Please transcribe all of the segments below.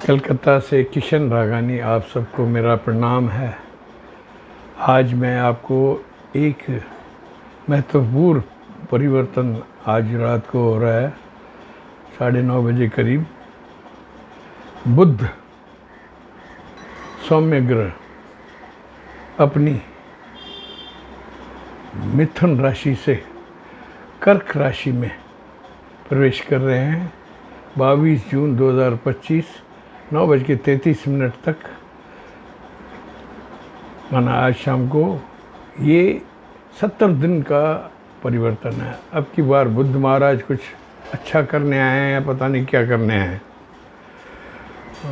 कलकत्ता से किशन रागानी, आप सबको मेरा प्रणाम है। आज मैं आपको एक महत्वपूर्ण परिवर्तन आज रात को हो रहा है 9:30 बजे करीब। बुध सौम्य ग्रह अपनी मिथुन राशि से कर्क राशि में प्रवेश कर रहे हैं 22 जून 2025 9:33 तक, माना आज शाम को। ये 70 दिन का परिवर्तन है। अब की बार बुद्ध महाराज कुछ अच्छा करने आए हैं या पता नहीं क्या करने आए हैं।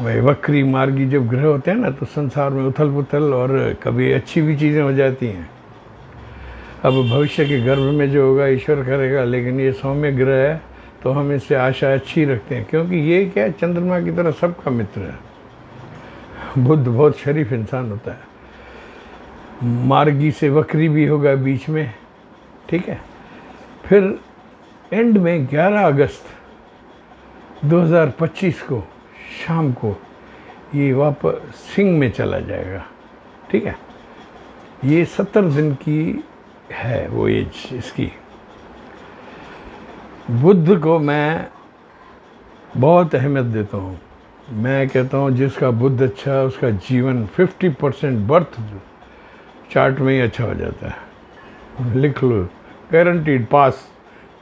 भाई वक्री मार्गी जब ग्रह होते हैं ना, तो संसार में उथल पुथल और कभी अच्छी भी चीज़ें हो जाती हैं। अब भविष्य के गर्भ में जो होगा ईश्वर करेगा, लेकिन ये सौम्य ग्रह है तो हम इससे आशा अच्छी रखते हैं, क्योंकि ये क्या है, चंद्रमा की तरह सबका मित्र है। बुध बहुत शरीफ इंसान होता है। मार्गी से वक्री भी होगा बीच में, ठीक है। फिर एंड में 11 अगस्त 2025 को शाम को ये वापस सिंह में चला जाएगा, ठीक है। ये 70 दिन की है वो एज इसकी। बुद्ध को मैं बहुत अहमियत देता हूँ। मैं कहता हूँ जिसका बुद्ध अच्छा है उसका जीवन 50% बर्थ चार्ट में ही अच्छा हो जाता है। लिख लो, गारंटीड पास,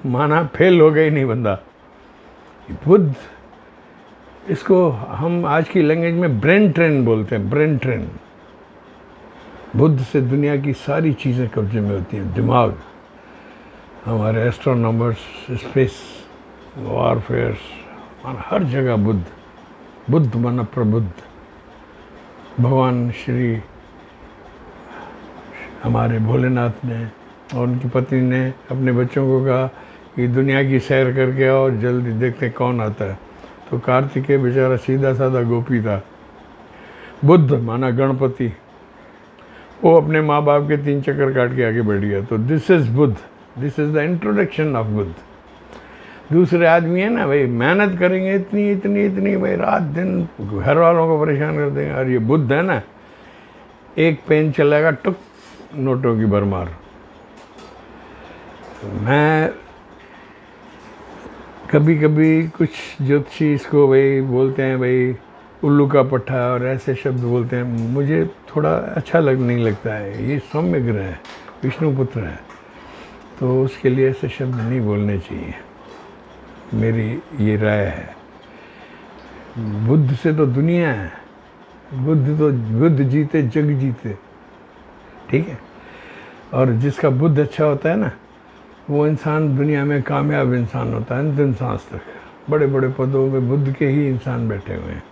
माना फेल हो गई नहीं बंदा। बुद्ध, इसको हम आज की लैंग्वेज में ब्रेन ट्रेन बोलते हैं, ब्रेन ट्रेन। बुद्ध से दुनिया की सारी चीज़ें कब्जे में होती हैं। दिमाग, हमारे एस्ट्रोनॉमर्स, स्पेस, वॉरफेयर, हर जगह बुद्ध। बुद्ध माना प्रबुद्ध। भगवान श्री हमारे भोलेनाथ ने और उनकी पत्नी ने अपने बच्चों को कहा कि दुनिया की सैर करके आओ और जल्दी देखते कौन आता है। तो कार्तिकेय बेचारा सीधा साधा गोपी था। बुद्ध माना गणपति, वो अपने माँ बाप के 3 चक्कर काट के आगे बढ़ गया। तो this is Buddha, this is the introduction of Buddha. दूसरे आदमी है ना भाई, मेहनत करेंगे इतनी इतनी इतनी, भाई रात दिन घर वालों को परेशान कर देंगे। और ये बुद्ध है ना, एक पेन चलेगा टुक, नोटों की भरमार। मैं कभी कभी कुछ ज्योतिषी इसको भाई बोलते हैं भाई उल्लू का पट्टा और ऐसे शब्द बोलते हैं, मुझे थोड़ा अच्छा नहीं लगता है। ये सौम्य ग्रह है, विष्णु पुत्र है, तो उसके लिए ऐसे शब्द नहीं बोलने चाहिए, मेरी ये राय है। बुद्ध से तो दुनिया है, बुद्ध जीते जग जीते, ठीक है। और जिसका बुद्ध अच्छा होता है ना, वो इंसान दुनिया में कामयाब इंसान होता है अंतिम सांस तक। बड़े बड़े पदों में बुद्ध के ही इंसान बैठे हुए हैं।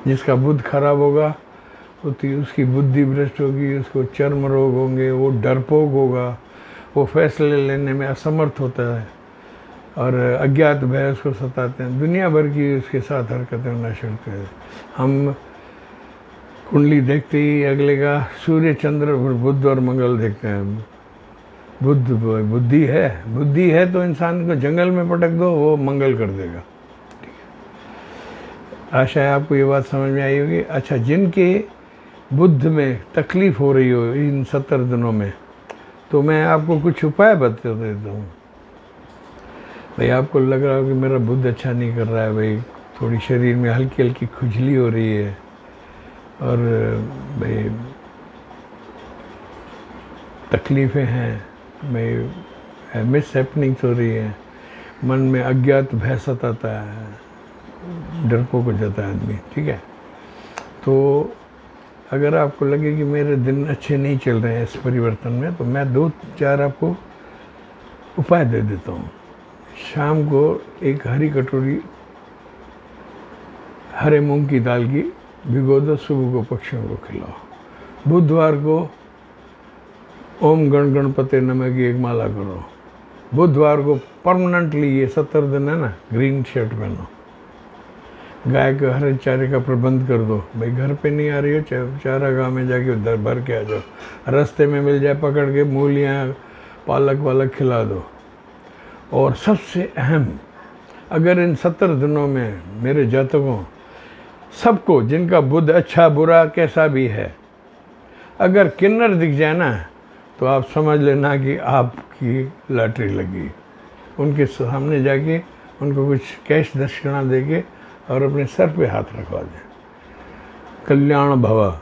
जिसका बुद्ध खराब होगा उसकी बुद्धि भ्रष्ट होगी, उसको चर्म रोग होंगे, वो डरपोक होगा, वो फैसले लेने में असमर्थ होता है और अज्ञात भय उसको सताते हैं। दुनिया भर की उसके साथ हरकतें होना शुरू कर दें। हम कुंडली देखते ही अगले का सूर्य चंद्र बुध और मंगल देखते हैं। बुद्धि है तो इंसान को जंगल में पटक दो, वो मंगल कर देगा, ठीक है। आशा है आपको ये बात समझ में आई होगी। अच्छा, जिनके बुद्ध में तकलीफ़ हो रही हो इन 70 दिनों में, तो मैं आपको कुछ उपाय बता देता हूँ। भाई आपको लग रहा हो कि मेरा बुद्ध अच्छा नहीं कर रहा है, भाई थोड़ी शरीर में हल्की हल्की खुजली हो रही है और भाई तकलीफ़ें हैं, भाई मिस हैपनिंग्स हो रही है, मन में अज्ञात भय सताता है, डरपोक हो जाता है आदमी, ठीक है। तो अगर आपको लगे कि मेरे दिन अच्छे नहीं चल रहे हैं इस परिवर्तन में, तो मैं 2-4 आपको उपाय दे देता हूँ। शाम को एक हरी कटोरी हरे मूंग की दाल की भिगो दो, सुबह को पक्षियों को खिलाओ। बुधवार को ओम गण गणपते नमः की एक माला करो। बुधवार को परमानेंटली, ये 70 दिन है ना, ग्रीन शर्ट पहनो। गाय के हरे चारे का प्रबंध कर दो। भाई घर पे नहीं आ रही हो, चारा गाँव में जाके उधर भर के आ जाओ। रास्ते में मिल जाए पकड़ के मूलियाँ पालक वालक खिला दो। और सबसे अहम, अगर इन 70 दिनों में मेरे जातकों सबको, जिनका बुद्ध अच्छा बुरा कैसा भी है, अगर किन्नर दिख जाए ना तो आप समझ लेना कि आपकी लॉटरी लगी। उनके सामने जाके उनको कुछ कैश दक्षिणा देके और अपने सर पे हाथ रखवा दें। कल्याण भव,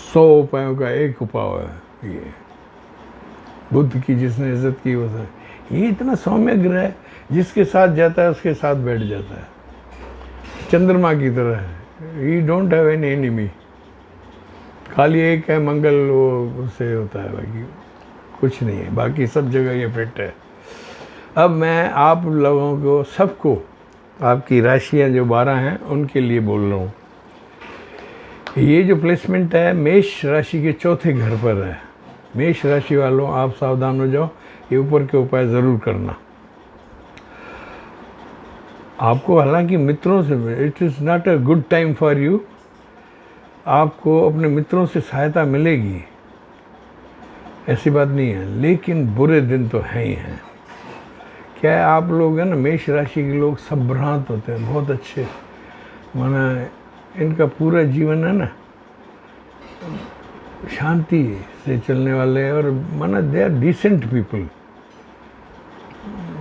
100 उपायों का एक उपाय है ये। बुद्ध की जिसने इज्जत की वो है। ये इतना सौम्य ग्रह है, जिसके साथ जाता है उसके साथ बैठ जाता है, चंद्रमा की तरह है। ही डोंट हैव एनी एनिमी। खाली एक है मंगल, वो उससे होता है, बाकी कुछ नहीं है, बाकी सब जगह ये फिट है। अब मैं आप लोगों को सबको, आपकी राशियां जो 12 हैं उनके लिए बोल रहा हूँ। ये जो प्लेसमेंट है मेष राशि के चौथे घर पर है। मेष राशि वालों आप सावधान हो जाओ, ये ऊपर के उपाय ज़रूर करना। आपको हालांकि मित्रों से, it is not a good time for you, आपको अपने मित्रों से सहायता मिलेगी, ऐसी बात नहीं है, लेकिन बुरे दिन तो हैं ही हैं। क्या है, आप लोग हैं ना, मेष राशि के लोग सब भ्रांत होते हैं, बहुत अच्छे, माना इनका पूरा जीवन है ना शांति से चलने वाले, और माना दे आर डिसेंट पीपल।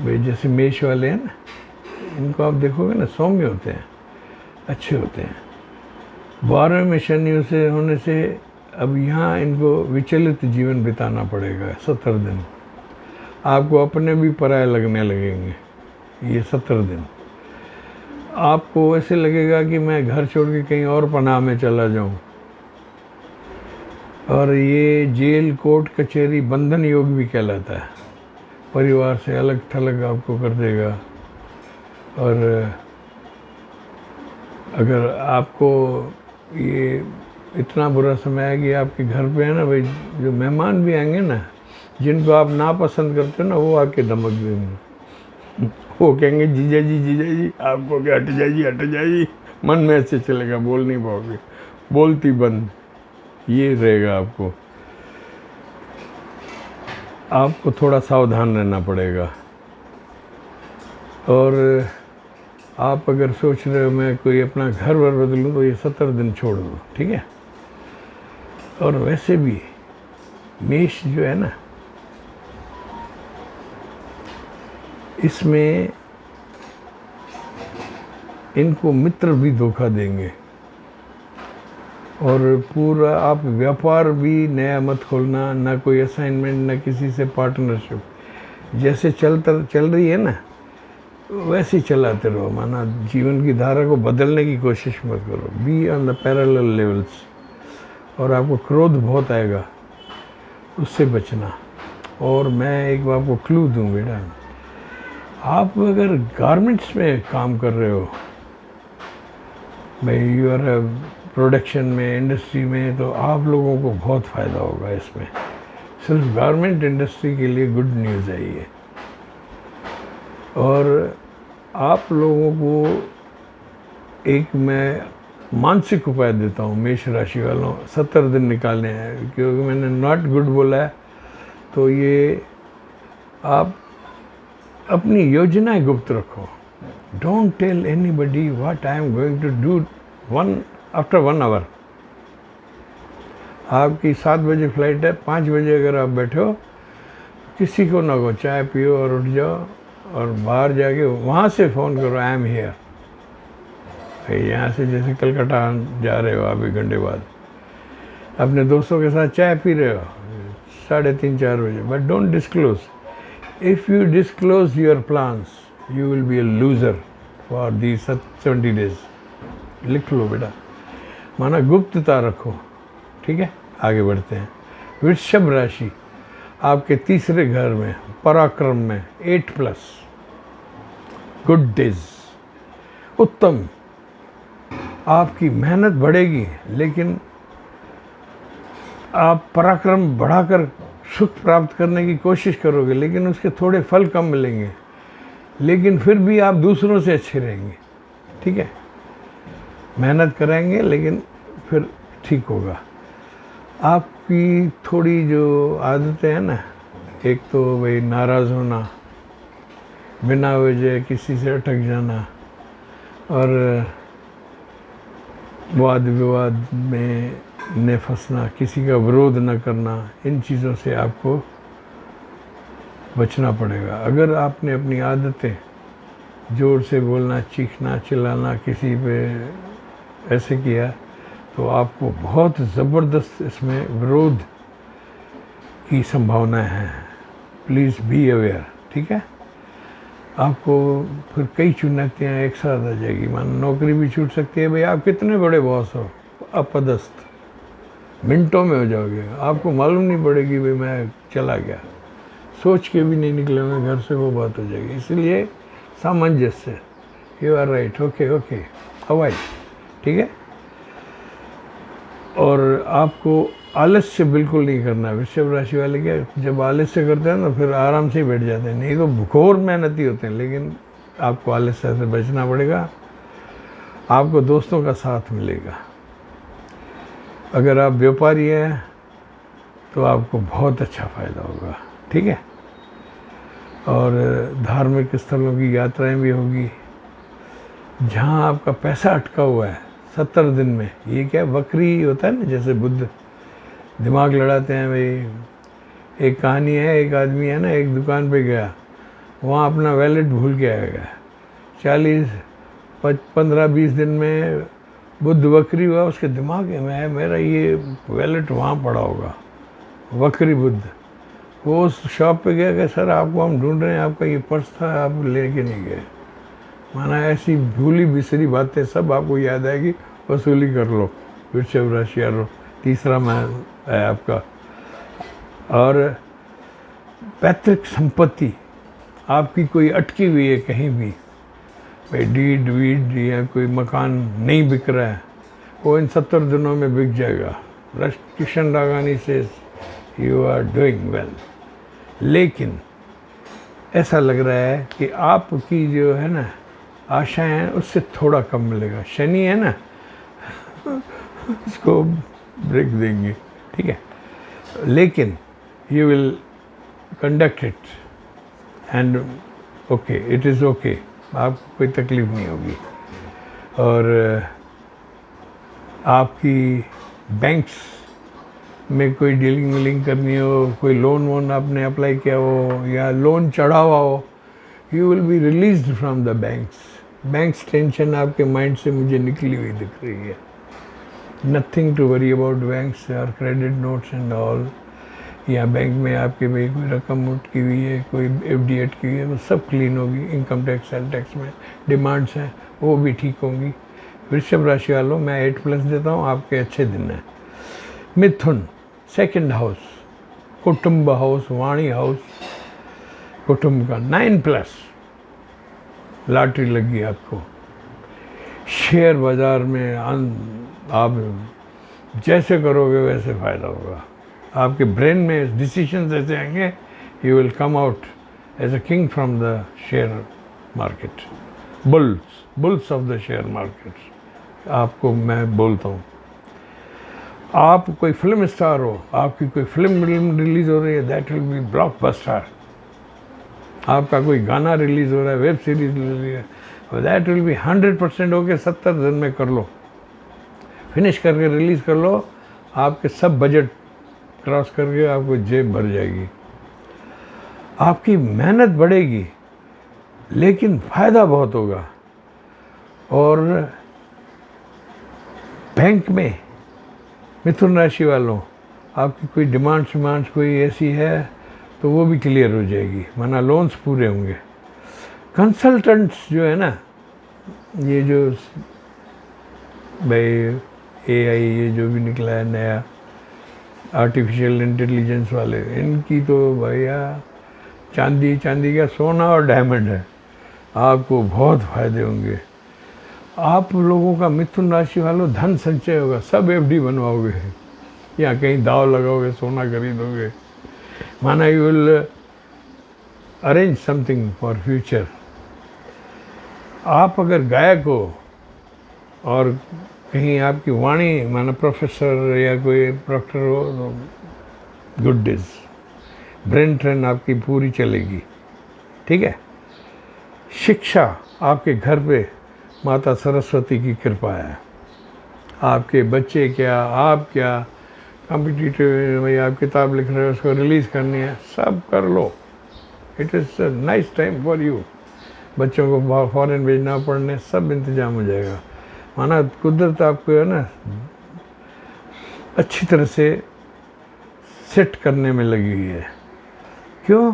वे जैसे मेष वाले हैं ना, इनको आप देखोगे ना सौम्य होते हैं, अच्छे होते हैं। 12वें में शनि से होने से अब यहाँ इनको विचलित जीवन बिताना पड़ेगा 70 दिन। आपको अपने भी पराये लगने लगेंगे ये 70 दिन। आपको ऐसे लगेगा कि मैं घर छोड़ के कहीं और पनाह में चला जाऊं। और ये जेल, कोर्ट, कचहरी, बंधन योग भी कहलाता है। परिवार से अलग थलग आपको कर देगा। और अगर आपको ये इतना बुरा समय है कि आपके घर पे है ना भाई, जो मेहमान भी आएंगे ना, जिनको आप नापसंद करते हो ना, वो आके धमक देंगे। वो कहेंगे जीजा जी आपको क्या, हट जाइए। मन में ऐसे चलेगा, बोल नहीं पाओगे, बोलती बंद, ये रहेगा। आपको थोड़ा सावधान रहना पड़ेगा। और आप अगर सोच रहे हो मैं कोई अपना घर वर बदलूँ, तो ये 70 दिन छोड़ दो, ठीक है। और वैसे भी मेष जो है ना, इसमें इनको मित्र भी धोखा देंगे। और पूरा आप व्यापार भी नया मत खोलना, ना कोई असाइनमेंट, ना किसी से पार्टनरशिप। जैसे चल रही है ना, वैसे ही चलाते रहो। माना जीवन की धारा को बदलने की कोशिश मत करो। Be on the parallel levels. और आपको क्रोध बहुत आएगा, उससे बचना। और मैं एक बार आपको क्लू दूं बेटा, आप अगर गारमेंट्स में काम कर रहे हो भाई, यू आर प्रोडक्शन में, इंडस्ट्री में, तो आप लोगों को बहुत फ़ायदा होगा इसमें। सिर्फ गारमेंट इंडस्ट्री के लिए गुड न्यूज़ है ये। और आप लोगों को एक मैं मानसिक उपाय देता हूँ मेष राशि वालों, 70 दिन निकालने हैं, क्योंकि मैंने नॉट गुड बोला है। तो ये आप अपनी योजनाएं गुप्त रखो। Don't tell anybody what I am going to do after 1 hour. आपकी 7 बजे फ्लाइट है, 5 बजे अगर आप बैठे हो, किसी को ना कहो, चाय पियो और उठ जाओ, और बाहर जाके वहाँ से फ़ोन करो, आई एम हियर। यहाँ से जैसे कलकत्ता जा रहे हो आप 1 घंटे बाद, अपने दोस्तों के साथ चाय पी रहे हो 3:30-4 बजे, but don't disclose. If you disclose your plans, you will be a loser for the 70 days. लिख लो बेटा, माना गुप्तता रखो, ठीक है। आगे बढ़ते हैं। वृषभ राशि आपके तीसरे घर में, पराक्रम में 8+, गुड डेज, उत्तम। आपकी मेहनत बढ़ेगी, लेकिन आप पराक्रम बढ़ाकर सुख प्राप्त करने की कोशिश करोगे, लेकिन उसके थोड़े फल कम मिलेंगे, लेकिन फिर भी आप दूसरों से अच्छे रहेंगे, ठीक है। मेहनत करेंगे, लेकिन फिर ठीक होगा। आपकी थोड़ी जो आदतें हैं ना, एक तो भाई नाराज़ होना, बिना वजह किसी से अटक जाना, और वाद विवाद में न फंसना, किसी का विरोध न करना, इन चीज़ों से आपको बचना पड़ेगा। अगर आपने अपनी आदतें, ज़ोर से बोलना, चीखना, चिल्लाना, किसी पे ऐसे किया तो आपको बहुत ज़बरदस्त इसमें विरोध की संभावनाएं हैं। प्लीज़ बी अवेयर, ठीक है। आपको फिर कई चुनौतियाँ एक साथ आ जाएगी। मान नौकरी भी छूट सकती है। भाई आप कितने बड़े बॉस हो, अपदस्थ, मिनटों में हो जाओगे। आपको मालूम नहीं पड़ेगी भाई मैं चला गया, सोच के भी नहीं निकले हुए घर से, वो बात हो जाएगी। इसलिए सामंजस्य, you are right, okay okay, avoid, ठीक है। और आपको आलस्य बिल्कुल नहीं करना। वृषभ राशि वाले क्या, जब आलस्य करते हैं ना फिर आराम से ही बैठ जाते हैं, नहीं तो घोर मेहनती होते हैं। लेकिन आपको आलस्य से बचना पड़ेगा। आपको दोस्तों का साथ मिलेगा। अगर आप व्यापारी हैं तो आपको बहुत अच्छा फ़ायदा होगा, ठीक है। और धार्मिक स्थलों की यात्राएं भी होगी। जहाँ आपका पैसा अटका हुआ है 70 दिन में, ये क्या वक्री होता है ना, जैसे बुद्ध दिमाग लड़ाते हैं। भाई एक कहानी है, एक आदमी है ना, एक दुकान पे गया, वहाँ अपना वैलेट भूल के आएगा। 15-20 दिन में बुद्ध वक्री हुआ, उसके दिमाग में मेरा ये वैलेट वहाँ पड़ा होगा। वक्री बुद्ध वो उस शॉप पे गया कि सर आपको हम ढूंढ रहे हैं, आपका ये पर्स था, आप लेके नहीं गए। माना ऐसी भूली बिसरी बातें सब आपको याद आएगी, वसूली कर लो। वृषभ राशि वालों, तीसरा माह है आपका। और पैतृक संपत्ति आपकी कोई अटकी हुई है कहीं भी, भाई डीड वीड या कोई मकान नहीं बिक रहा है, वो इन 70 दिनों में बिक जाएगा। किशन रागानी से यू आर डूइंग वेल। लेकिन ऐसा लग रहा है कि आपकी जो है ना आशाएं हैं उससे थोड़ा कम मिलेगा। शनि है ना उसको ब्रेक देंगे, ठीक है। लेकिन you will conduct it and okay, it is okay, आपको कोई तकलीफ नहीं होगी। और आपकी बैंक्स में कोई डीलिंग वीलिंग करनी हो, कोई लोन वोन आपने अप्लाई किया हो या लोन चढ़ा हुआ हो, you will be released from the banks tension आपके माइंड से मुझे निकली हुई दिख रही है। Nothing to worry about banks और क्रेडिट नोट्स एंड ऑल। या बैंक में आपके भाई कोई रकम अटकी हुई है, कोई एफडी अटकी हुई है, वो सब क्लीन होगी। इनकम टैक्स, सेल टैक्स में डिमांड्स हैं वो भी ठीक होंगी। वृषभ राशि वालों, मैं 8+ देता हूँ, आपके अच्छे दिन हैं। मिथुन, सेकंड हाउस, कुटुंब हाउस, वाणी हाउस, कुटुंब का 9+, लॉटरी लगी आपको। शेयर बाज़ार में आप जैसे करोगे वैसे फ़ायदा होगा। आपके ब्रेन में डिसीजंस ऐसे आएंगे, you will come out as a king from the share market. Bulls of the share market आपको मैं बोलता हूँ। आप कोई फिल्म स्टार हो, आपकी कोई फिल्म रिलीज़ हो रही है, दैट विल बी ब्लॉकबस्टर। आपका कोई गाना रिलीज़ हो रहा है, वेब सीरीज रिलीज है, दैट विल बी 100% होके 70 दिन में कर लो, फिनिश करके रिलीज़ कर लो। आपके सब बजट क्रॉस करके आपको जेब भर जाएगी। आपकी मेहनत बढ़ेगी लेकिन फ़ायदा बहुत होगा। और बैंक में मिथुन राशि वालों, आपकी कोई डिमांड्स कोई ऐसी है तो वो भी क्लियर हो जाएगी, माना लोन्स पूरे होंगे। कंसल्टेंट्स जो है ना, ये जो भाई AI ये जो भी निकला है नया, आर्टिफिशियल इंटेलिजेंस वाले, इनकी तो भैया चांदी क्या सोना और डायमंड है। आपको बहुत फ़ायदे होंगे। आप लोगों का, मिथुन राशि वालों, धन संचय होगा। सब FD बनवाओगे या कहीं दाव लगाओगे, सोना खरीदोगे, माना you will arrange something for future. आप अगर गायक हो और कहीं आपकी वाणी, माना प्रोफेसर या कोई डॉक्टर हो, तो गुड डेज, ब्रेन ट्रेन आपकी पूरी चलेगी, ठीक है। शिक्षा, आपके घर पे माता सरस्वती की कृपा है। आपके बच्चे क्या, आप क्या, कॉम्पिटिटिव भाई आप किताब लिख रहे हो उसको रिलीज़ करनी है, सब कर लो। It is a nice time for you. बच्चों को फॉरेन भेजना पढ़ने, सब इंतजाम हो जाएगा। माना कुदरत आपको है ना अच्छी तरह से सेट करने में लगी हुई है। क्यों?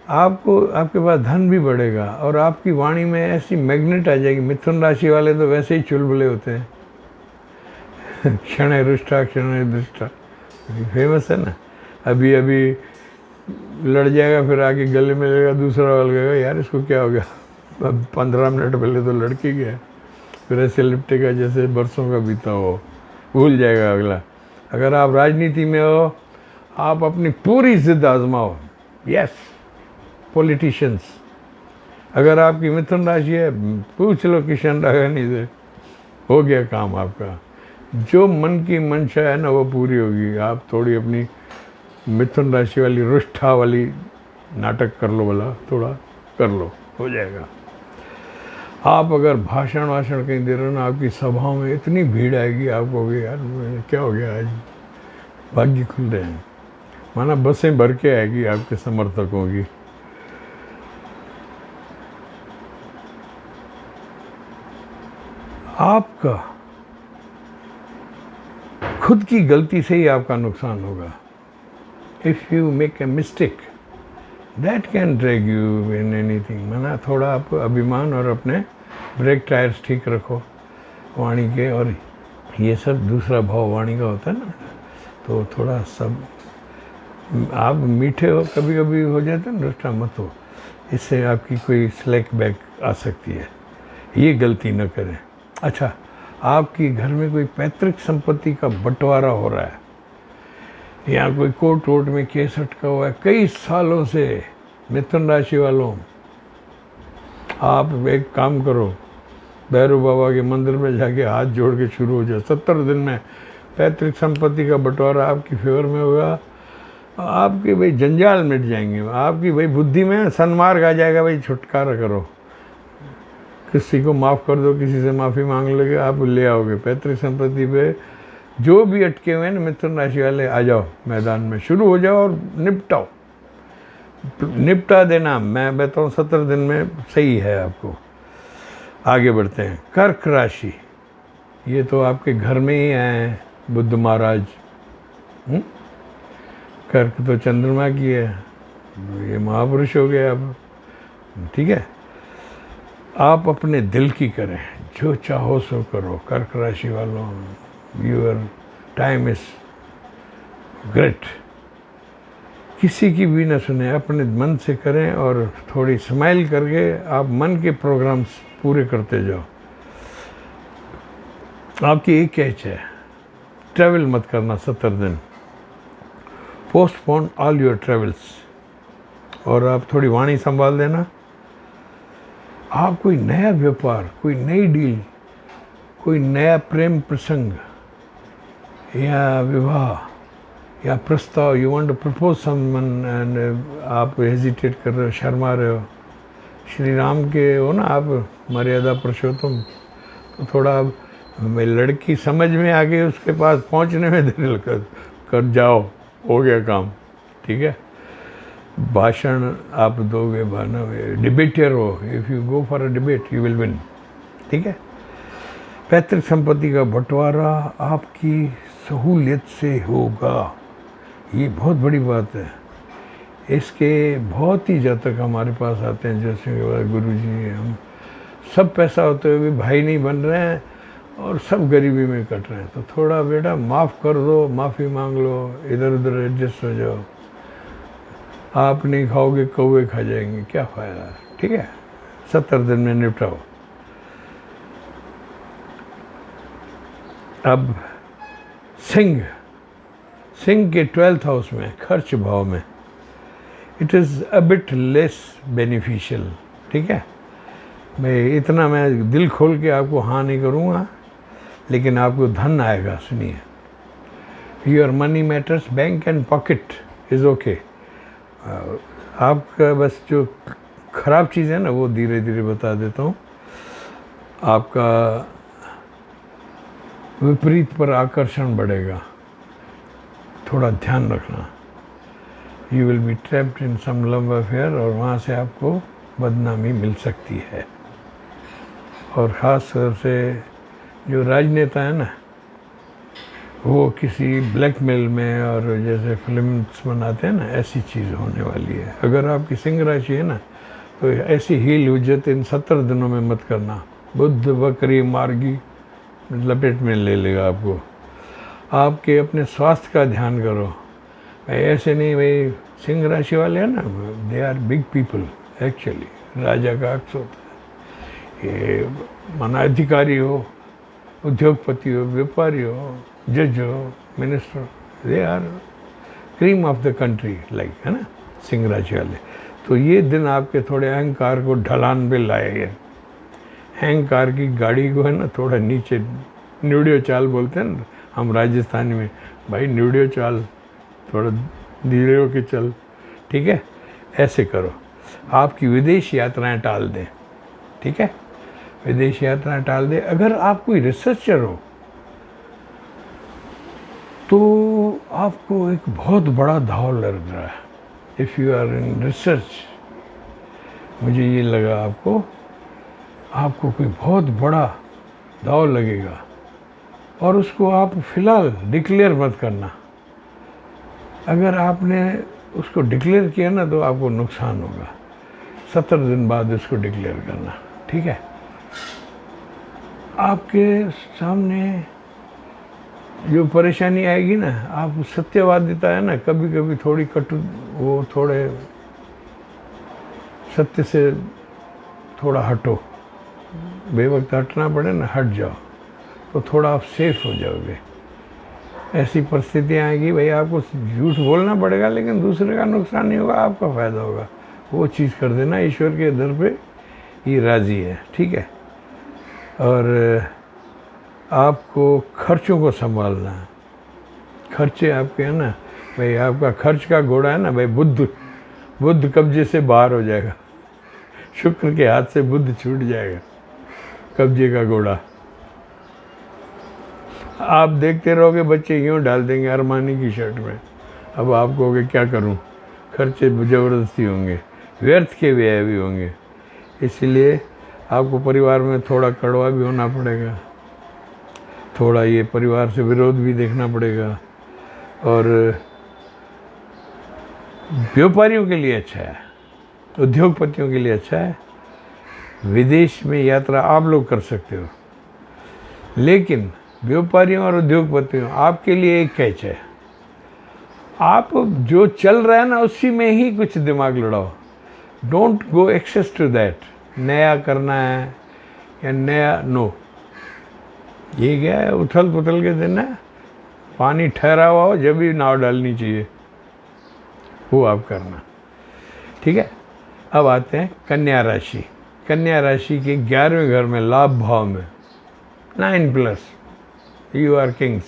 आपको आपके पास धन भी बढ़ेगा और आपकी वाणी में ऐसी मैग्नेट आ जाएगी। मिथुन राशि वाले तो वैसे ही चुलबुले होते हैं क्षण रुष्टा क्षण दृष्टा, फेमस है ना। अभी अभी लड़ जाएगा, फिर आके गले में लगेगा, दूसरा वाला कहेगा यार इसको क्या हो गया, अब 15 मिनट पहले तो लड़की गया, फिर ऐसे लिपटेगा जैसे बरसों का बीता हो, भूल जाएगा अगला। अगर आप राजनीति में हो, आप अपनी पूरी जिद आजमाओ। यस, पॉलिटिशियंस, अगर आपकी मिथुन राशि है, पूछ लो किशन राघानी से, हो गया काम आपका। जो मन की मंशा है ना वो पूरी होगी। आप थोड़ी अपनी मिथुन राशि वाली रुष्ठा वाली नाटक कर लो, भला थोड़ा कर लो, हो जाएगा। आप अगर भाषण कहीं दे रहे हो ना, आपकी सभाओं में इतनी भीड़ आएगी, आपको भी यार क्या हो गया, आज भाग्य खुल रहे हैं। माना बसें भर के आएगी आपके समर्थकों की। आपका खुद की गलती से ही आपका नुकसान होगा। If you make a mistake that can drag you in anything. माना थोड़ा आप अभिमान और अपने ब्रेक टायर्स ठीक रखो वाणी के, और ये सब दूसरा भाव वाणी का होता है ना, तो थोड़ा सब आप मीठे हो, कभी कभी हो जाता है ना, रुष्टा मत हो, इससे आपकी कोई स्लैक बैक आ सकती है, ये गलती न करें। अच्छा, आपकी घर में कोई पैतृक संपत्ति का बंटवारा हो रहा है, या कोई कोर्ट वोर्ट में केस अटका हुआ है कई सालों से, मिथुन राशि वालों आप एक काम करो, भैरव बाबा के मंदिर में जाके हाथ जोड़ के शुरू हो जाओ। 70 दिन में पैतृक संपत्ति का बंटवारा आपकी फेवर में होगा। आपके भाई जंजाल मिट जाएंगे, आपकी भाई बुद्धि में सन्मार्ग आ जाएगा। भाई छुटकारा करो, किसी को माफ़ कर दो, किसी से माफ़ी मांग लोगे, आप ले आओगे। पैतृक संपत्ति पे जो भी अटके हुए हैं ना मिथुन राशि वाले, आ जाओ मैदान में, शुरू हो जाओ और निपटाओ, निपटा देना। मैं बताऊँ 70 दिन में सही है आपको। आगे बढ़ते हैं। कर्क राशि, ये तो आपके घर में ही हैं बुद्ध महाराज। कर्क तो चंद्रमा की है, ये महापुरुष हो गए अब, ठीक है। आप अपने दिल की करें, जो चाहो सो करो। कर्क राशि वालों, योर टाइम इज ग्रेट। किसी की भी न सुने, अपने मन से करें और थोड़ी स्माइल करके आप मन के प्रोग्राम्स पूरे करते जाओ। आपकी एक कैच है, ट्रैवल मत करना 70 दिन, पोस्टपोन ऑल योर ट्रैवल्स। और आप थोड़ी वाणी संभाल देना। आप कोई नया व्यापार, कोई नई डील, कोई नया प्रेम प्रसंग या विवाह या प्रस्ताव, you want to propose someone एंड आप हेजिटेट कर रहे हो, शर्मा रहे हो। श्री राम के हो ना आप, मर्यादा पुरुषोत्तम, तो थोड़ा लड़की समझ में आ गई, उसके पास पहुंचने में देर कर जाओ, हो गया काम, ठीक है। भाषण आप दोगे, डिबेटर हो, if you go for a debate you will win, ठीक है। पैतृक संपत्ति का बंटवारा आपकी सहूलियत से होगा, ये बहुत बड़ी बात है। इसके बहुत ही जातक हमारे पास आते हैं, जैसे गुरुजी हम सब पैसा होते हुए भी भाई नहीं बन रहे हैं और सब गरीबी में कट रहे हैं, तो थोड़ा बेटा माफ़ कर दो, माफ़ी मांग लो, इधर उधर एडजस्ट हो जाओ। आप नहीं खाओगे कौवे खा जाएंगे, क्या फ़ायदा, ठीक है। 70 दिन में निपटाओ। अब सिंह के 12th हाउस में, खर्च भाव में, it is a bit less beneficial, ठीक है। मैं इतना मैं दिल खोल के आपको हाँ नहीं करूँगा, लेकिन आपको धन आएगा। सुनिए, your money matters, bank and pocket is okay. आपका बस जो ख़राब चीज़ है ना वो धीरे धीरे बता देता हूँ। आपका विपरीत पर आकर्षण बढ़ेगा, थोड़ा ध्यान रखना। You will be trapped in some love affair, और वहाँ से आपको बदनामी मिल सकती है। और ख़ास तौर से जो राजनेता है ना, वो किसी ब्लैकमेल में और जैसे फिल्म्स बनाते हैं ना, ऐसी चीज़ होने वाली है। अगर आपकी सिंह राशि है ना, तो ऐसी हील हुज्जत इन 70 दिनों में मत करना। बुद्ध बकरी मार्गी लपेट में ले लेगा आपको। आपके अपने स्वास्थ्य का ध्यान करो भाई, ऐसे नहीं भाई। सिंह राशि वाले हैं ना, they are big people actually. राजा का अक्स होता है। ये माना अधिकारी हो, उद्योगपति हो, व्यापारी हो, जज हो, minister, they are cream of the country like, है ना, सिंह राशि वाले। तो ये दिन आपके थोड़े अहंकार को ढलान पे लाएगा। अहंकार की गाड़ी को है ना थोड़ा नीचे, न्यूडियो चाल बोलते हैं ना हम राजस्थानी में, भाई न्यूडियो चाल, थोड़ा धीरे होके चल, ठीक है, ऐसे करो। आपकी विदेश यात्राएं टाल दें, ठीक है, विदेश यात्राएं टाल दें। अगर आप कोई रिसर्चर हो तो आपको एक बहुत बड़ा दाव लग रहा है। If you are in research, मुझे ये लगा आपको कोई बहुत बड़ा दाव लगेगा, और उसको आप फिलहाल डिक्लेयर मत करना। अगर आपने उसको डिक्लेयर किया ना तो आपको नुकसान होगा। 70 दिन बाद उसको डिक्लेयर करना, ठीक है। आपके सामने जो परेशानी आएगी ना, आप सत्यवादिता है ना, कभी कभी थोड़ी कटु, वो थोड़े सत्य से थोड़ा हटो। बेवक्त हटना पड़े ना, हट जाओ तो थोड़ा आप सेफ हो जाओगे। ऐसी परिस्थितियाँ आएगी भाई, आपको झूठ बोलना पड़ेगा लेकिन दूसरे का नुकसान नहीं होगा, आपका फ़ायदा होगा। वो चीज़ कर देना, ईश्वर के दर पे ये राज़ी है, ठीक है। और आपको खर्चों को संभालना है। खर्चे आपके है ना भाई, आपका खर्च का घोड़ा है ना भाई, बुद्ध कब्जे से बाहर हो जाएगा। शुक्र के हाथ से बुद्ध छूट जाएगा, कब्जे का घोड़ा। आप देखते रहोगे बच्चे यूँ डाल देंगे अरमानी की शर्ट में, अब आप कहोगे क्या करूं। खर्चे ज़बरदस्ती होंगे, व्यर्थ के व्यय भी होंगे। इसलिए आपको परिवार में थोड़ा कड़वा भी होना पड़ेगा, थोड़ा ये परिवार से विरोध भी देखना पड़ेगा। और व्यापारियों के लिए अच्छा है, उद्योगपतियों के लिए अच्छा है। विदेश में यात्रा आप लोग कर सकते हो, लेकिन व्यापारियों और उद्योगपतियों आपके लिए एक कैच है। आप जो चल रहा है ना उसी में ही कुछ दिमाग लड़ाओ। Don't go access to that. नया करना है या नया, नो। ये क्या है, उथल पुथल के दिन है, पानी ठहरा हुआ हो जब भी नाव डालनी चाहिए, वो आप करना, ठीक है। अब आते हैं कन्या राशि। कन्या राशि के 11वें घर में लाभ भाव में 9+, यू आर किंग्स।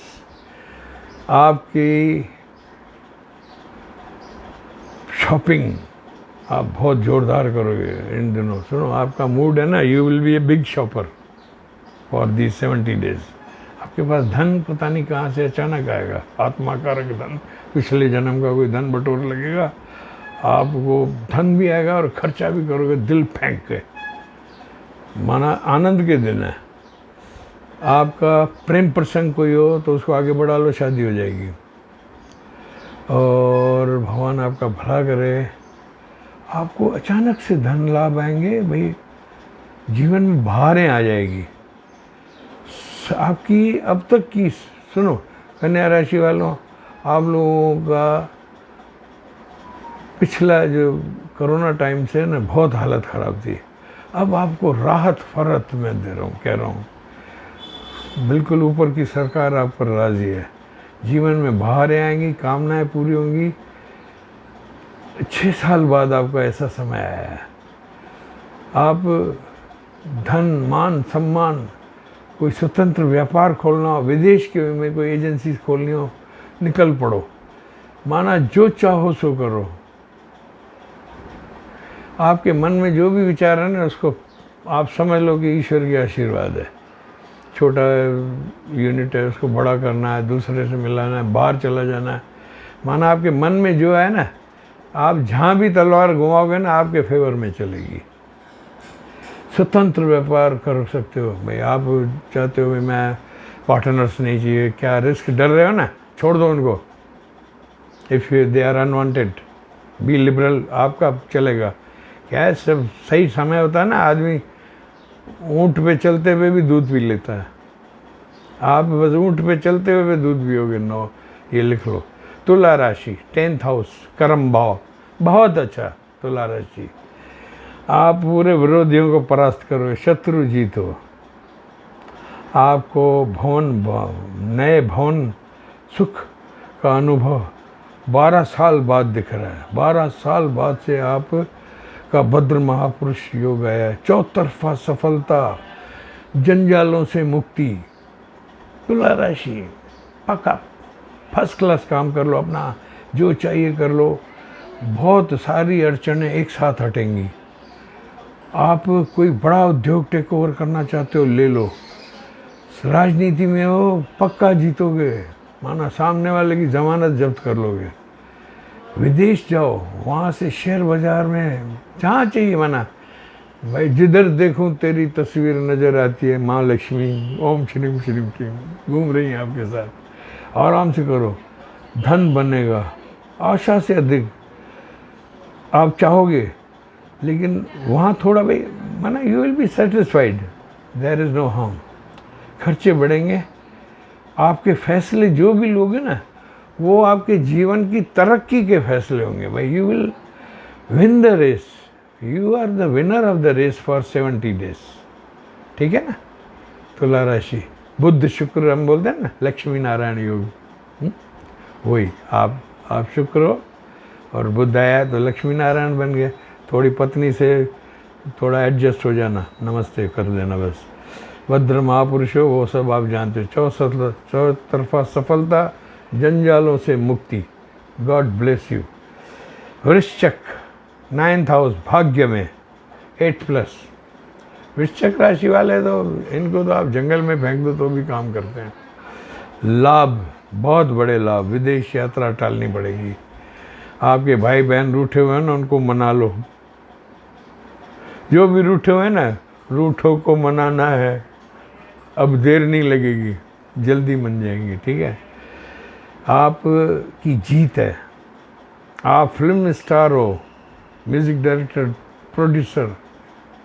आपकी शॉपिंग आप बहुत जोरदार करोगे इन दिनों। सुनो, आपका मूड है ना, you will B a big shopper for the 70 days. आपके पास धन पता नहीं कहाँ से अचानक आएगा, आत्मा कारक धन, पिछले जन्म का कोई धन बटोर लगेगा, आपको धन भी आएगा और खर्चा भी करोगे दिल फेंक के। माना आनंद के दिन है। आपका प्रेम प्रसंग कोई हो तो उसको आगे बढ़ा लो, शादी हो जाएगी। और भगवान आपका भला करे। आपको अचानक से धन लाभ आएंगे भाई, जीवन में बहारें आ जाएगी। आपकी अब तक की, सुनो कन्या राशि वालों, आप लोगों का पिछला जो कोरोना टाइम से ना बहुत हालत ख़राब थी। अब आपको राहत फरत मैं दे रहा हूँ, कह रहा हूँ, बिल्कुल ऊपर की सरकार आप पर राज़ी है। जीवन में बहारें आएंगी, कामनाएं पूरी होंगी। 6 साल बाद आपका ऐसा समय आया है। आप धन, मान, सम्मान, कोई स्वतंत्र व्यापार खोलना हो, विदेश के में कोई एजेंसी खोलनी हो, निकल पड़ो। माना जो चाहो सो करो। आपके मन में जो भी विचार है ना, उसको आप समझ लो कि ईश्वर के आशीर्वाद है। छोटा यूनिट है उसको बड़ा करना है, दूसरे से मिलाना है, बाहर चला जाना है। माना आपके मन में जो है ना, आप जहाँ भी तलवार घुमाओगे ना आपके फेवर में चलेगी। स्वतंत्र व्यापार कर सकते हो भाई। आप चाहते हो भाई मैं पार्टनर्स नहीं चाहिए, क्या रिस्क डर रहे हो ना, छोड़ दो उनको। If they are unwanted be liberal, आपका चलेगा। क्या है, सब सही समय होता है ना, आदमी ऊँट पे चलते हुए भी दूध पी लेता है। आप बस ऊँट पे चलते हुए भी दूध पियोगे। नो, ये लिख लो। तुला राशि 10th हाउस, कर्म भाव, बहुत अच्छा। तुला राशि, आप पूरे विरोधियों को परास्त करो, शत्रु जीतो। आपको नए भवन सुख का अनुभव 12 साल बाद दिख रहा है। 12 साल बाद से आप का भद्र महापुरुष योग आया है। चौतरफा सफलता, जंजालों से मुक्ति। तुला राशि पक्का फर्स्ट क्लास काम कर लो, अपना जो चाहिए कर लो। बहुत सारी अड़चनें एक साथ हटेंगी। आप कोई बड़ा उद्योग टेक ओवर करना चाहते हो, ले लो। राजनीति में हो, पक्का जीतोगे। माना सामने वाले की जमानत जब्त कर लोगे। विदेश जाओ, वहाँ से शेयर बाजार में जहाँ चाहिए। माना भाई जिधर देखूं तेरी तस्वीर नज़र आती है, माँ लक्ष्मी ओम श्रीम श्रीम की घूम रही हैं आपके साथ। आराम से करो, धन बनेगा आशा से अधिक आप चाहोगे। लेकिन वहाँ थोड़ा भाई माना you will be satisfied, there is no harm. खर्चे बढ़ेंगे, आपके फैसले जो भी लोगे ना वो आपके जीवन की तरक्की के फैसले होंगे भाई। You will win the race, you are the winner of the race for 70 days। ठीक है ना। तुला राशि, बुध शुक्र हम बोलते हैं ना, लक्ष्मी नारायण योग। वही आप शुक्र हो और बुध आया तो लक्ष्मी नारायण बन गए। थोड़ी पत्नी से थोड़ा एडजस्ट हो जाना, नमस्ते कर देना बस। भद्र महापुरुष हो वो सब आप जानते हो। चौतरफा सफलता, जंजालों से मुक्ति। God bless you. वृश्चिक 9th हाउस, भाग्य में 8+। वृश्चिक राशि वाले तो इनको तो आप जंगल में फेंक दो तो भी काम करते हैं। लाभ, बहुत बड़े लाभ। विदेश यात्रा टालनी पड़ेगी। आपके भाई बहन रूठे हुए हैं ना, उनको मना लो। जो भी रूठे हुए हैं ना, रूठों को मनाना है। अब देर नहीं लगेगी, जल्दी मन जाएंगे। ठीक है, आप की जीत है। आप फिल्म स्टार हो, म्यूज़िक डायरेक्टर, प्रोड्यूसर,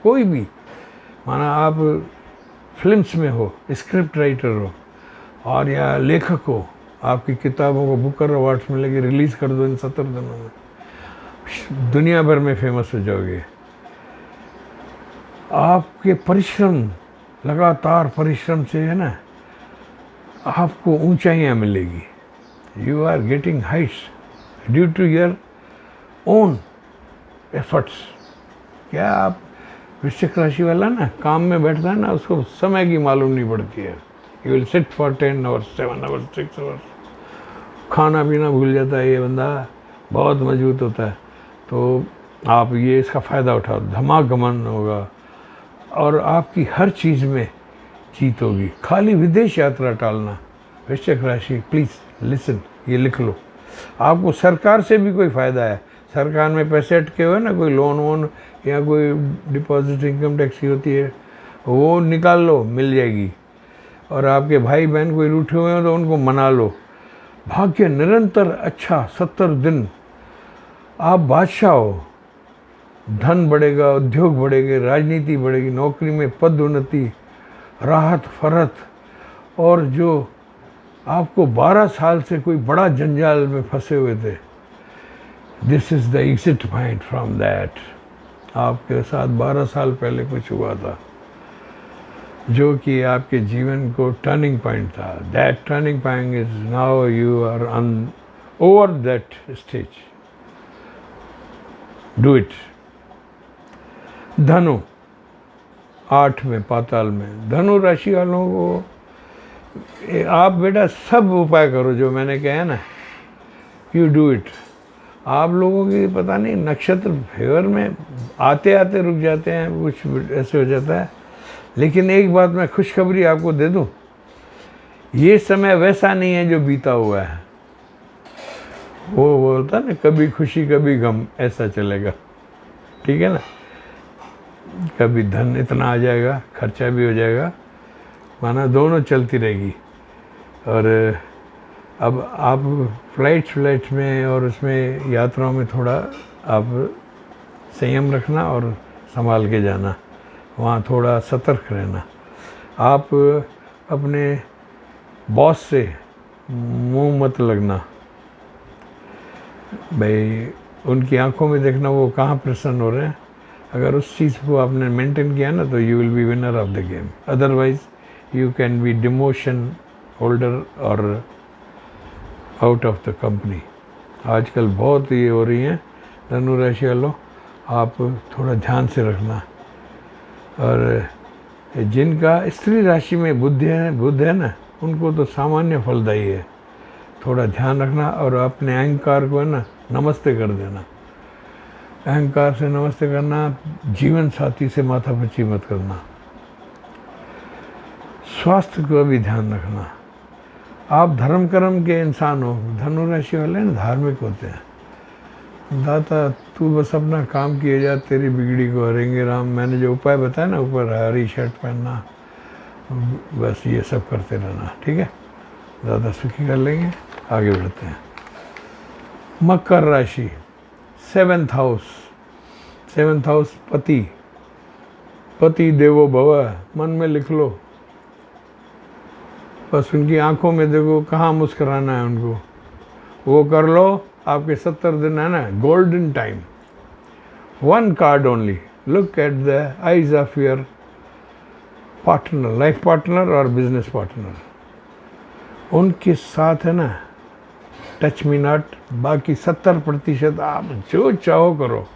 कोई भी। माना आप फिल्म्स में हो, स्क्रिप्ट राइटर हो और या लेखक हो, आपकी किताबों को बुकर अवार्ड्स मिलेंगे। रिलीज़ कर दो इन 70 दिनों में, दुनिया भर में फेमस हो जाओगे। आपके परिश्रम, लगातार परिश्रम से है ना, आपको ऊंचाइयां मिलेगी। You are getting heights due to your own efforts. क्या आप वृश्चिक राशि वाला ना काम में बैठता है ना, उसको समय की मालूम नहीं पड़ती है। You will sit for 10 hours, 7 hours, 6 hours। खाना पीना भूल जाता है ये बंदा, बहुत मजबूत होता है। तो आप ये इसका फ़ायदा उठाओ, धमागमन होगा और आपकी हर चीज़ में जीत होगी। खाली विदेश यात्रा टालना। वृश्चिक राशि प्लीज़ लिसन, ये लिख लो। आपको सरकार से भी कोई फ़ायदा है। सरकार में पैसे अटके हुए ना, कोई लोन वोन या कोई डिपॉजिट इनकम टैक्स की होती है, वो निकाल लो, मिल जाएगी। और आपके भाई बहन कोई रूठे हुए हैं तो उनको मना लो। भाग्य निरंतर अच्छा, 70 दिन आप बादशाह हो। धन बढ़ेगा, उद्योग बढ़ेंगे, राजनीति बढ़ेगी, नौकरी में पद उन्नति, राहत फरत। और जो आपको 12 साल से कोई बड़ा जंजाल में फंसे हुए थे, this is the exit point from that. आपके साथ 12 साल पहले कुछ हुआ था जो कि आपके जीवन को टर्निंग पॉइंट था। That turning point is now you are on over that stage. Do it. धनु 8 में, पाताल में। धनु राशि वालों को आप बेटा सब उपाय करो जो मैंने कहा ना, यू डू इट। आप लोगों की पता नहीं नक्षत्र फेवर में आते आते रुक जाते हैं, कुछ ऐसे हो जाता है। लेकिन एक बात मैं खुशखबरी आपको दे दूं, ये समय वैसा नहीं है जो बीता हुआ है। वो बोलता ना, कभी खुशी कभी गम, ऐसा चलेगा, ठीक है ना। कभी धन इतना आ जाएगा, खर्चा भी हो जाएगा, माना दोनों चलती रहेगी। और अब आप फ्लाइट में और उसमें यात्राओं में थोड़ा आप संयम रखना और संभाल के जाना, वहाँ थोड़ा सतर्क रहना। आप अपने बॉस से मुंह मत लगना भाई, उनकी आंखों में देखना वो कहाँ प्रसन्न हो रहे हैं। अगर उस चीज़ को आपने मेंटेन किया ना, तो you will B winner of the game. Otherwise you can be demotion holder और आउट ऑफ द कंपनी। आजकल बहुत ये हो रही हैं धनु राशि वालों, आप थोड़ा ध्यान से रखना। और जिनका स्त्री राशि में बुध है ना, उनको तो सामान्य फलदायी है। थोड़ा ध्यान रखना और अपने अहंकार को है ना नमस्ते कर देना। अहंकार से नमस्ते करना, जीवन साथी से माथापच्ची मत करना। स्वास्थ्य का भी ध्यान रखना। आप धर्म कर्म के इंसान हो, धनु राशि वाले ना धार्मिक होते हैं। दाता तू बस अपना काम किए जा, तेरी बिगड़ी को हरेंगे राम। मैंने जो उपाय बताया ना, ऊपर हरी शर्ट पहनना, बस ये सब करते रहना, ठीक है। ज़्यादा सुखी कर लेंगे। आगे बढ़ते हैं। मकर राशि, 7th हाउस पति देवो भव, मन में लिख लो। बस उनकी आंखों में देखो, कहाँ मुस्कुराना है उनको, वो कर लो। आपके 70 दिन है ना, golden time. 1 card only, look at the eyes of your partner, life partner और बिजनेस पार्टनर। उनके साथ है ना टच मी नॉट। बाकी 70% आप जो चाहो करो।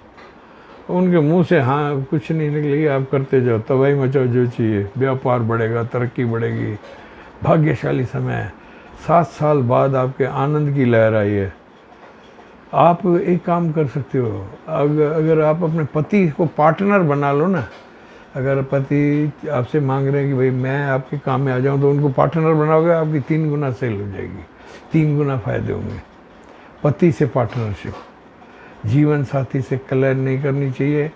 उनके मुंह से हाँ कुछ नहीं निकलेगी, आप करते जाओ, तबाही मचाओ जो चाहिए। व्यापार बढ़ेगा, तरक्की बढ़ेगी, भाग्यशाली समय है। 7 साल बाद आपके आनंद की लहर आई है। आप एक काम कर सकते हो, अगर आप अपने पति को पार्टनर बना लो ना। अगर पति आपसे मांग रहे हैं कि भाई मैं आपके काम में आ जाऊं, तो उनको पार्टनर बनाओगे, आपकी 3 गुना सेल हो जाएगी, 3 गुना फायदे होंगे। पति से पार्टनरशिप, जीवन साथी से कलह नहीं करनी चाहिए।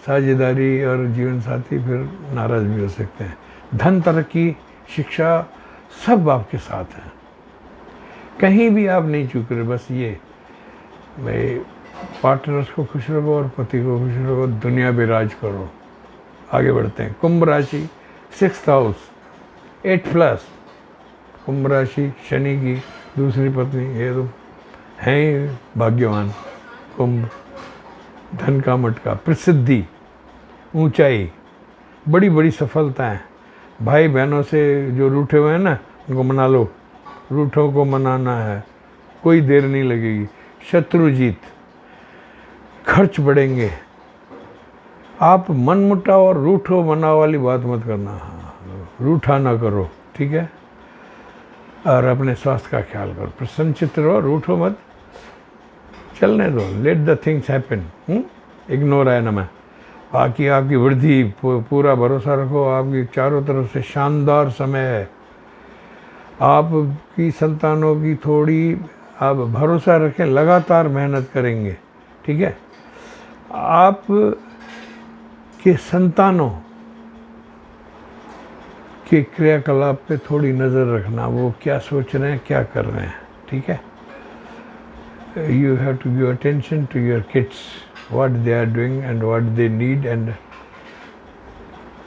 साझेदारी और जीवन साथी फिर नाराज भी हो सकते हैं। धन, तरक्की, शिक्षा सब आपके साथ हैं, कहीं भी आप नहीं चूक रहे। बस ये भाई पार्टनर्स को खुश रखो और पति को खुश रखो, दुनिया पे राज करो। आगे बढ़ते हैं। कुंभ राशि, 6th हाउस, 8+। कुंभ राशि शनि की दूसरी पत्नी, ये तो हैं ही भाग्यवान। कुंभ, धन का मटका, प्रसिद्धि, ऊंचाई, बड़ी बड़ी सफलताएं। भाई बहनों से जो रूठे हुए हैं ना, उनको मना लो। रूठों को मनाना है, कोई देर नहीं लगेगी। शत्रु जीत, खर्च बढ़ेंगे। आप मनमुटाव और रूठो मनाव वाली बात मत करना, रूठा ना करो, ठीक है। और अपने स्वास्थ्य का ख्याल करो, प्रसन्नचित्त रहो, रूठो मत, चलने दो, let the things happen, ignore है ना मैं। बाकी आपकी वृद्धि, पूरा भरोसा रखो, आपकी चारों तरफ से शानदार समय है। आपकी संतानों की थोड़ी आप भरोसा रखें, लगातार मेहनत करेंगे, ठीक है। आप के संतानों के क्रियाकलाप पे थोड़ी नज़र रखना, वो क्या सोच रहे हैं, क्या कर रहे हैं, ठीक है। You have to give attention to your kids, what they are doing and what they need, and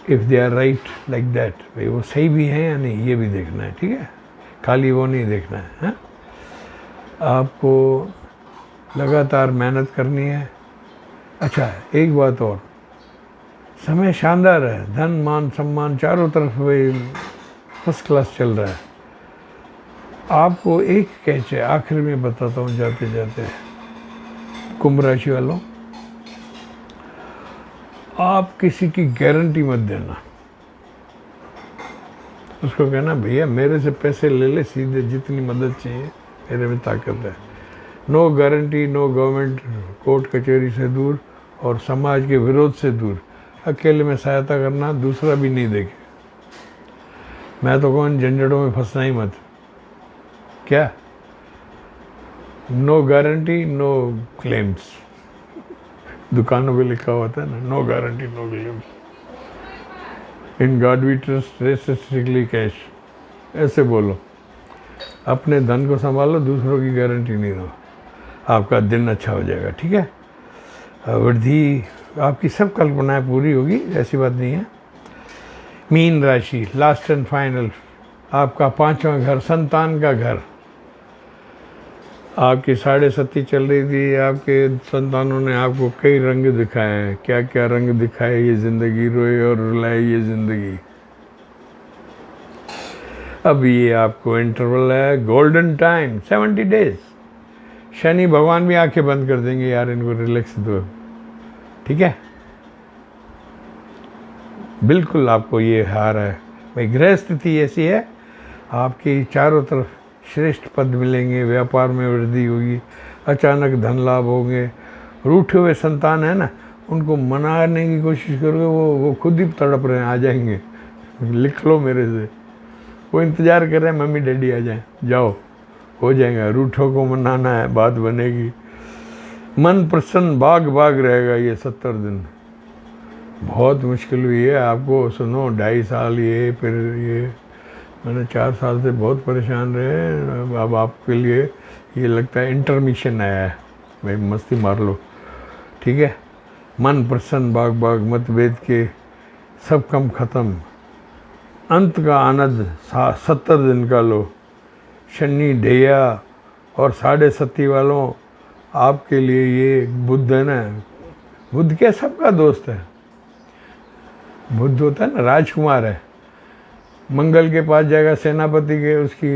if they are right like that, भाई वो सही भी हैं या नहीं, ये भी देखना है, ठीक है। खाली वो नहीं देखना है। आपको लगातार मेहनत करनी है। अच्छा, एक बात और, समय शानदार है, धन मान सम्मान चारों तरफ भाई फर्स्ट क्लास चल रहा है। आपको एक कैच है, आखिर में बताता हूँ जाते जाते, कुंभ राशि वालों, आप किसी की गारंटी मत देना। उसको कहना भैया मेरे से पैसे ले ले सीधे, जितनी मदद चाहिए मेरे में ताकत है। No guarantee, no government, court कचहरी से दूर और समाज के विरोध से दूर। अकेले में सहायता करना, दूसरा भी नहीं देखे। मैं तो कौन झंझटों में फंसना ही मत। क्या? नो गारंटी नो क्लेम्स, दुकानों पे लिखा होता है ना, no guarantee no claims. In God we trust, rest strictly cash, ऐसे बोलो। अपने धन को संभालो, दूसरों की गारंटी नहीं दो, आपका दिन अच्छा हो जाएगा। ठीक है, वृद्धि, आपकी सब कल्पनाएं पूरी होगी, ऐसी बात नहीं है। मीन राशि, लास्ट एंड फाइनल, आपका 5वां घर, संतान का घर। आपकी 7.5 चल रही थी, आपके संतानों ने आपको कई रंग दिखाए हैं। क्या क्या रंग दिखाए ये ज़िंदगी, रोए और रुलाए ये ज़िंदगी। अब ये आपको इंटरवल है, गोल्डन टाइम, 70 डेज। शनि भगवान भी आंखें बंद कर देंगे, यार इनको रिलैक्स दो। ठीक है, बिल्कुल आपको ये हार है भाई। ग्रह स्थिति ऐसी है, आपकी चारों तरफ श्रेष्ठ पद मिलेंगे, व्यापार में वृद्धि होगी, अचानक धन लाभ होंगे। रूठे हुए संतान है ना, उनको मनाने की कोशिश करोगे, वो खुद ही तड़प रहे हैं, आ जाएंगे। लिख लो मेरे से, वो इंतज़ार कर रहे हैं मम्मी डैडी आ जाएं। जाओ, हो जाएगा। रूठों को मनाना है, बात बनेगी। मन प्रसन्न, बाग बाग रहेगा ये 70 दिन। बहुत मुश्किल हुई है आपको, सुनो, 2.5 साल ये, फिर ये, मैंने 4 साल से बहुत परेशान रहे। अब आपके लिए ये लगता है इंटरमिशन आया है भाई, मस्ती मार लो। ठीक है, मन प्रसन्न, बाग बाग, मतभेद के सब कम ख़त्म, अंत का आनंद 70 दिन का लो। शनि ढैया और 7.5 वालों, आपके लिए ये बुध है ना, बुध क्या सबका दोस्त है। बुध होता है ना, राजकुमार है। मंगल के पास जाएगा, सेनापति के, उसकी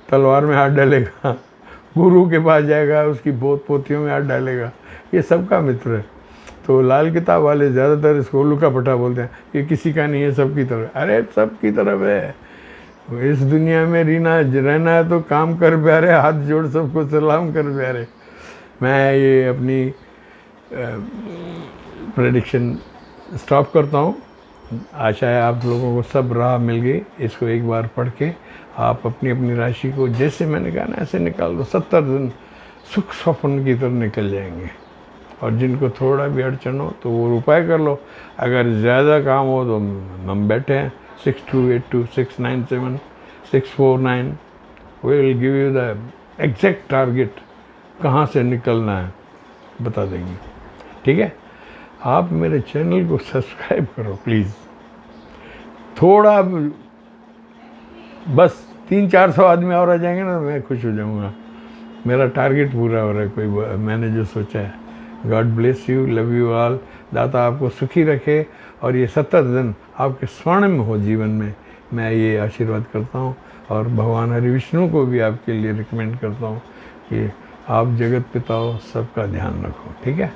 तलवार में हाथ डालेगा। गुरु के पास जाएगा, उसकी पोत पोतियों में हाथ डालेगा। ये सबका मित्र है। तो लाल किताब वाले ज़्यादातर इसको उल्लू का पट्टा बोलते हैं, ये किसी का नहीं है, सबकी तरफ। अरे सबकी तरफ है। इस दुनिया में रहना है तो काम कर प्यारे, हाथ जोड़ सबको सलाम कर प्यारे। मैं ये अपनी प्रेडिक्शन स्टॉप करता हूँ। आशा है आप लोगों को सब राह मिल गई। इसको एक बार पढ़ के आप अपनी अपनी राशि को, जैसे मैंने कहा ना, ऐसे निकाल दो। 70 दिन सुख स्वप्न की तरह निकल जाएंगे। और जिनको थोड़ा भी अड़चन हो तो वो उपाय कर लो। अगर ज़्यादा काम हो तो हम बैठे हैं, 6282697649, we will give you the exact target, कहाँ से निकलना है बता देंगे। ठीक है, आप मेरे चैनल को सब्सक्राइब करो प्लीज़। थोड़ा बस 300-400 आदमी और आ जाएंगे ना, मैं खुश हो जाऊंगा। मेरा टारगेट पूरा हो रहा है, कोई मैंने जो सोचा है। God bless you, love you all. दाता आपको सुखी रखे और ये 70 दिन आपके स्वर्णिम हो जीवन में, मैं ये आशीर्वाद करता हूँ। और भगवान हरि विष्णु को भी आपके लिए रिकमेंड करता हूँ कि आप जगत पिता हो, सबका ध्यान रखो। ठीक है,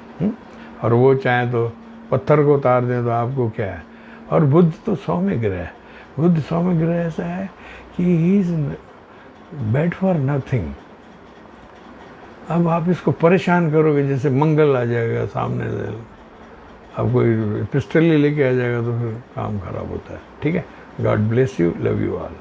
और वो चाहे तो पत्थर को उतार दें तो आपको क्या है। और बुध तो सौम्य ग्रह है। बुध सौम्य ग्रह ऐसा है कि he is bad for nothing. अब आप इसको परेशान करोगे, जैसे मंगल आ जाएगा सामने से, अब कोई पिस्टल ही लेके आ जाएगा तो फिर काम खराब होता है। ठीक है, God bless you, love you all.